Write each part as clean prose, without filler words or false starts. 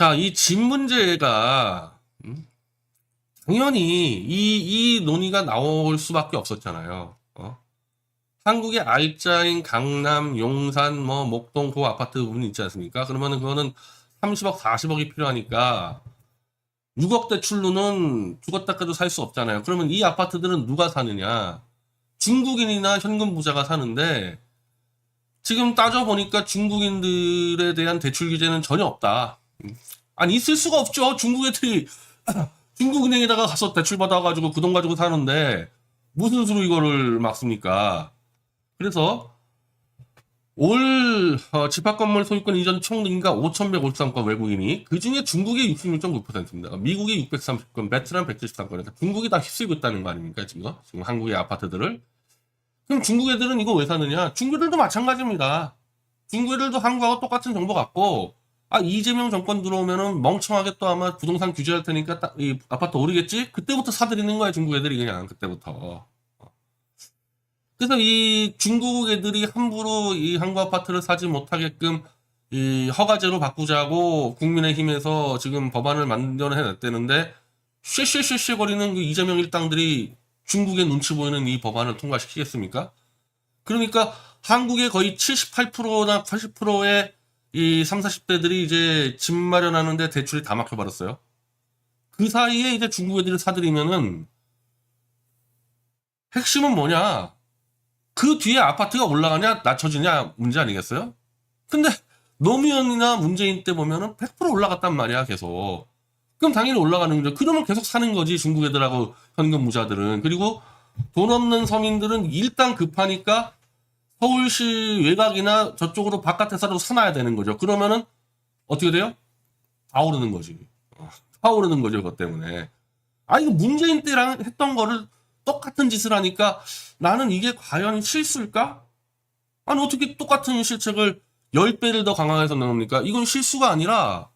자, 이 집 문제가 당연히 이 논의가 나올 수밖에 없었잖아요. 한국의 R자인 강남, 용산, 뭐 목동 그 아파트 부분이 있지 않습니까? 그러면은 그거는 30억, 40억이 필요하니까 6억 대출로는 죽었다 깨도 살 수 없잖아요. 그러면 이 아파트들은 누가 사느냐? 중국인이나 현금 부자가 사는데 지금 따져보니까 중국인들에 대한 대출 규제는 전혀 없다. 아니 있을 수가 없죠. 중국 애들이 중국은행에다가 가서 대출 받아가지고 그 돈 가지고 사는데 무슨 수로 이거를 막습니까? 그래서 올 집합건물 소유권 이전 총 인가 5,153건 외국인이 그중에 중국이 66.9%입니다. 미국이 630건, 베트남 173건. 그러니까 중국이 다 휩쓸고 있다는 거 아닙니까? 지금 한국의 아파트들을. 그럼 중국 애들은 이거 왜 사느냐? 중국 애들도 마찬가지입니다. 중국 애들도 한국하고 똑같은 정보 갖고 이재명 정권 들어오면은 멍청하게 또 아마 부동산 규제할 테니까 이 아파트 오르겠지? 그때부터 사들이는 거야, 중국 애들이 그냥 그때부터. 그래서 이 중국 애들이 함부로 이 한국 아파트를 사지 못하게끔 이 허가제로 바꾸자고 국민의힘에서 지금 법안을 만들어내놨다는데 쉐쉐쉐쉐 거리는 그 이재명 일당들이 중국의 눈치 보이는 이 법안을 통과시키겠습니까? 그러니까 한국의 거의 78%나 80%의 이 30, 40대들이 이제 집 마련하는데 대출이 다 막혀버렸어요. 그 사이에 이제 중국 애들이 사들이면은 핵심은 뭐냐? 그 뒤에 아파트가 올라가냐 낮춰지냐 문제 아니겠어요? 근데 노무현이나 문재인 때 보면은 100% 올라갔단 말이야 계속. 그럼 당연히 올라가는 거죠. 그러면 계속 사는 거지 중국 애들하고 현금 무자들은. 그리고 돈 없는 서민들은 일단 급하니까 서울시 외곽이나 저쪽으로 바깥에 살아도 사놔야 되는 거죠. 그러면은 어떻게 돼요? 다 오르는 거지. 다 오르는 거죠 그것 때문에. 이거 문재인 때랑 했던 거를 똑같은 짓을 하니까 나는 이게 과연 실수일까? 아니 어떻게 똑같은 실책을 10배를 더 강화해서 나옵니까? 이건 실수가 아니라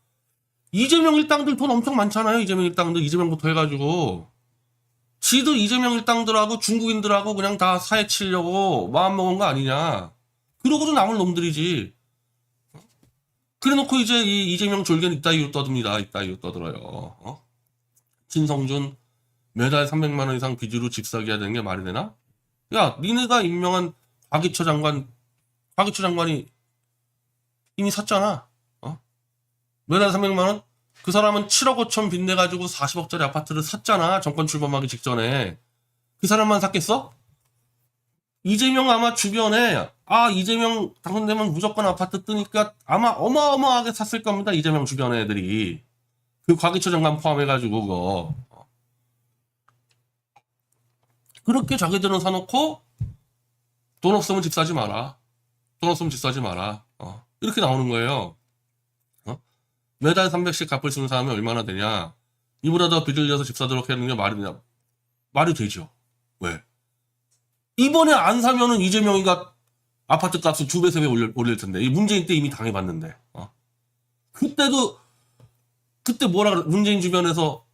이재명 일당들 돈 엄청 많잖아요. 이재명 일당들 이재명부터 해가지고 지들 이재명 일당들하고 중국인들하고 그냥 다 사해치려고 마음먹은 거 아니냐. 그러고도 남을 놈들이지. 그래놓고 이제 이 이재명 졸개는 이따위로 떠듭니다. 이따위로 떠들어요. 진성준 매달 300만 원 이상 빚으로 집 사게 해야 되는 게 말이 되나? 야, 니네가 임명한 과기처 장관이 이미 샀잖아. 매달 300만 원? 그 사람은 7억 5천 빚내가지고 40억짜리 아파트를 샀잖아. 정권 출범하기 직전에. 그 사람만 샀겠어? 이재명 아마 주변에 이재명 당선되면 무조건 아파트 뜨니까 아마 어마어마하게 샀을 겁니다. 이재명 주변 애들이. 그 과기처 장관 포함해가지고 그거. 그렇게 자기들은 사놓고 돈 없으면 집 사지 마라. 돈 없으면 집 사지 마라. 이렇게 나오는 거예요. 매달 300씩 갚을 수 있는 사람이 얼마나 되냐. 이보다 더 빚을 내서 집 사도록 하는 게 말이 되냐. 말이 되죠. 왜? 이번에 안 사면은 이재명이가 아파트 값을 2배, 3배 올릴 텐데. 이 문재인 때 이미 당해봤는데. 그때 뭐라 그래. 문재인 주변에서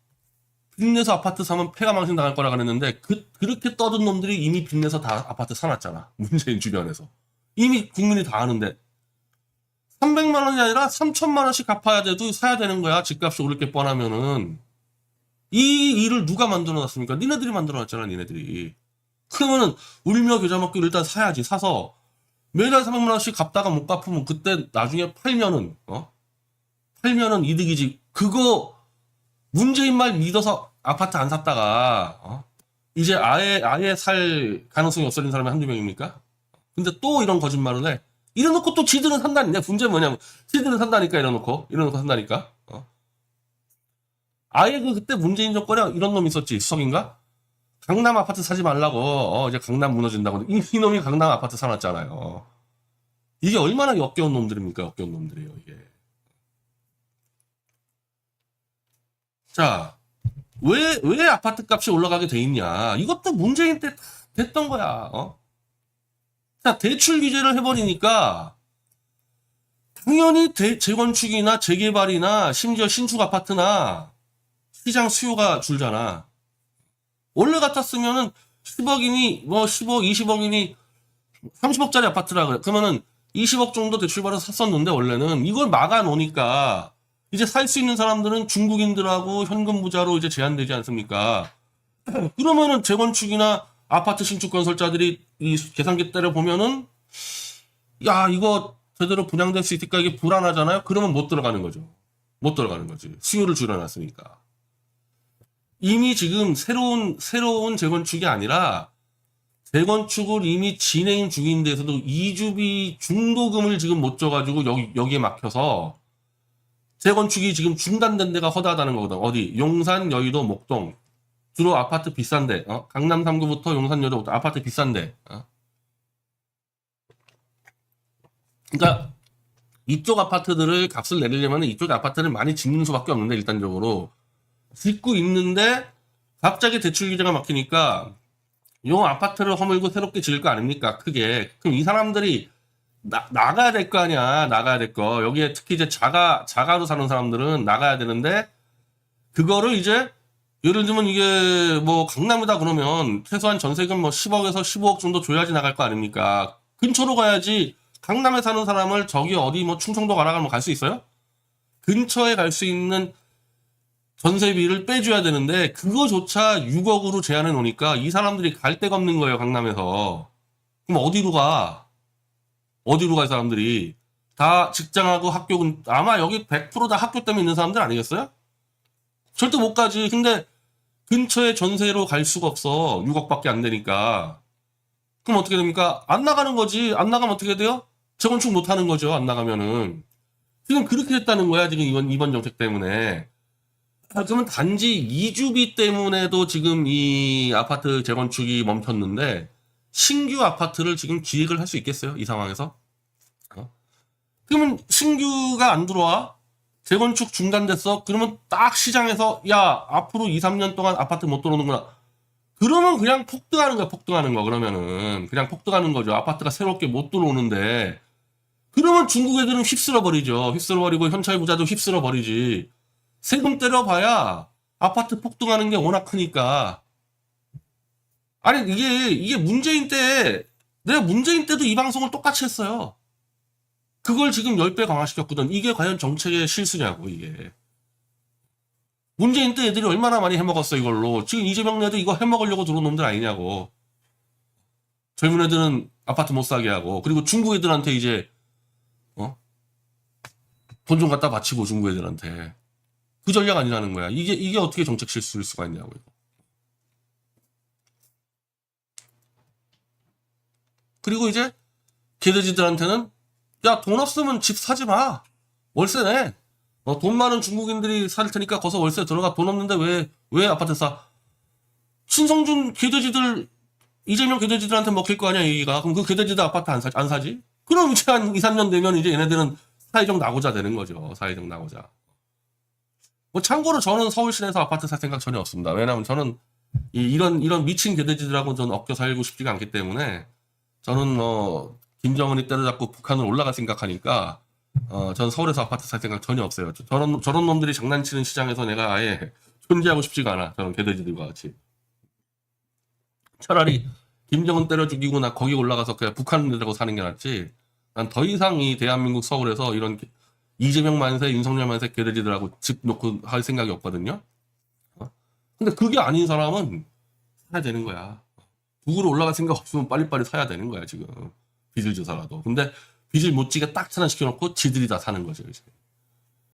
빚내서 아파트 사면 폐가 망신 당할 거라 그랬는데 그렇게 떠든 놈들이 이미 빚내서 다 아파트 사놨잖아. 문재인 주변에서. 이미 국민이 다 아는데 300만 원이 아니라 3천만 원씩 갚아야 돼도 사야 되는 거야. 집값이 오를 게 뻔하면은. 이 일을 누가 만들어놨습니까? 니네들이 만들어놨잖아. 니네들이. 그러면은 울며 겨자 먹고 일단 사야지. 사서 매달 300만 원씩 갚다가 못 갚으면 그때 나중에 팔면은 이득이지. 그거 문재인 말 믿어서 아파트 안 샀다가 이제 아예 살 가능성이 없어진 사람이 한두 명입니까? 근데 또 이런 거짓말을 해. 이래놓고 또 지들은 산다니까. 문제는 뭐냐면 지들은 산다니까. 이래놓고 산다니까. 아예 그때 문재인 정권에 이런 놈이 있었지. 수석인가? 강남 아파트 사지 말라고. 이제 강남 무너진다고. 이놈이 강남 아파트 사놨잖아요. 이게 얼마나 역겨운 놈들입니까? 역겨운 놈들이에요 이게. 자, 왜 아파트 값이 올라가게 돼 있냐? 이것도 문재인 때 됐던 거야. 자, 대출 규제를 해버리니까 당연히 재건축이나 재개발이나 심지어 신축 아파트나 시장 수요가 줄잖아. 원래 같았으면은 10억이니 뭐 10억, 20억이니 30억짜리 아파트라 그래. 그러면은 20억 정도 대출 받아서 샀었는데 원래는 이걸 막아 놓으니까 이제 살 수 있는 사람들은 중국인들하고 현금 부자로 이제 제한되지 않습니까? 그러면은 재건축이나 아파트 신축 건설자들이 이 계산기 때려 보면은 야 이거 제대로 분양될 수 있을까 이게 불안하잖아요. 그러면 못 들어가는 거죠. 못 들어가는 거지. 수요를 줄여놨으니까. 이미 지금 새로운 재건축이 아니라 재건축을 이미 진행 중인 데서도 이주비 중도금을 지금 못 줘가지고 여기에 막혀서 재건축이 지금 중단된 데가 허다하다는 거거든. 어디? 용산, 여의도, 목동. 주로 아파트 비싼데, 강남 3구부터 용산, 여의도 아파트 비싼데. 그러니까 이쪽 아파트들을 값을 내리려면 이쪽 아파트를 많이 짓는 수밖에 없는데 일단적으로 짓고 있는데 갑자기 대출 규제가 막히니까 요 아파트를 허물고 새롭게 지을 거 아닙니까? 크게. 그럼 이 사람들이 나가야 될 거 아니야. 나가야 될 거. 여기에 특히 이제 자가로 사는 사람들은 나가야 되는데 그거를 이제 예를 들면 이게 뭐 강남이다 그러면 최소한 전세금 뭐 10억에서 15억 정도 줘야지 나갈 거 아닙니까? 근처로 가야지. 강남에 사는 사람을 저기 어디 뭐 충청도 가라 가면 갈 수 있어요? 근처에 갈 수 있는 전세비를 빼줘야 되는데 그거조차 6억으로 제한해 놓으니까 이 사람들이 갈 데가 없는 거예요. 강남에서. 그럼 어디로 가? 어디로 가, 이 사람들이? 다 직장하고 학교, 아마 여기 100% 다 학교 때문에 있는 사람들 아니겠어요? 절대 못 가지. 근데 근처에 전세로 갈 수가 없어. 6억밖에 안 되니까. 그럼 어떻게 됩니까? 안 나가는 거지. 안 나가면 어떻게 돼요? 재건축 못 하는 거죠. 안 나가면은. 지금 그렇게 됐다는 거야. 지금 이번 정책 때문에. 그러면 단지 이주비 때문에도 지금 이 아파트 재건축이 멈췄는데 신규 아파트를 지금 기획을 할 수 있겠어요? 이 상황에서? 그러면 신규가 안 들어와? 재건축 중단됐어? 그러면 딱 시장에서 야 앞으로 2, 3년 동안 아파트 못 들어오는구나. 그러면 그냥 폭등하는 거야. 폭등하는 거. 그러면은 그냥 폭등하는 거죠. 아파트가 새롭게 못 들어오는데 그러면 중국 애들은 휩쓸어 버리죠. 휩쓸어 버리고 현찰 부자도 휩쓸어 버리지. 세금 때려봐야 아파트 폭등하는 게 워낙 크니까. 아니 이게 문재인 때 내가 문재인 때도 이 방송을 똑같이 했어요. 그걸 지금 10배 강화시켰거든. 이게 과연 정책의 실수냐고 이게. 문재인 때 애들이 얼마나 많이 해먹었어 이걸로. 지금 이재명 애들 이거 해먹으려고 들어온 놈들 아니냐고. 젊은 애들은 아파트 못 사게 하고 그리고 중국 애들한테 이제 돈 좀 갖다 바치고 중국 애들한테. 그 전략 아니라는 거야. 이게 어떻게 정책 실수일 수가 있냐고. 그리고 이제 개돼지들한테는 야, 돈 없으면 집 사지 마. 월세 내. 돈 많은 중국인들이 살 테니까 거기서 월세 들어가. 돈 없는데 왜 아파트 사? 신성준 개돼지들, 이재명 개돼지들한테 먹힐 거 아니야, 얘기가. 그럼 그 개돼지들 아파트 안 사지? 그럼 이제 한 2, 3년 되면 이제 얘네들은 사회적 낙오자 되는 거죠. 사회적 낙오자. 뭐 참고로 저는 서울 시내에서 아파트 살 생각 전혀 없습니다. 왜냐하면 저는 이런 미친 개돼지들하고 저는 엮여 살고 싶지가 않기 때문에 저는 김정은이 때려잡고 북한을 올라갈 생각하니까 저는 서울에서 아파트 살 생각 전혀 없어요. 저런 놈들이 장난치는 시장에서 내가 아예 존재하고 싶지가 않아. 저런 개돼지들과 같이. 차라리 김정은 때려 죽이고 나 거기 올라가서 그냥 북한들하고 사는 게 낫지. 난 더 이상 이 대한민국 서울에서 이런 이재명 만세, 윤석열 만세 개돼지들하고 집 놓고 할 생각이 없거든요. 근데 그게 아닌 사람은 사야 되는 거야. 북으로 올라갈 생각 없으면 빨리빨리 사야 되는 거야 지금. 빚을 져서라도. 근데 빚을 못 지게 딱 차단시켜놓고 지들이 다 사는 거죠 이제.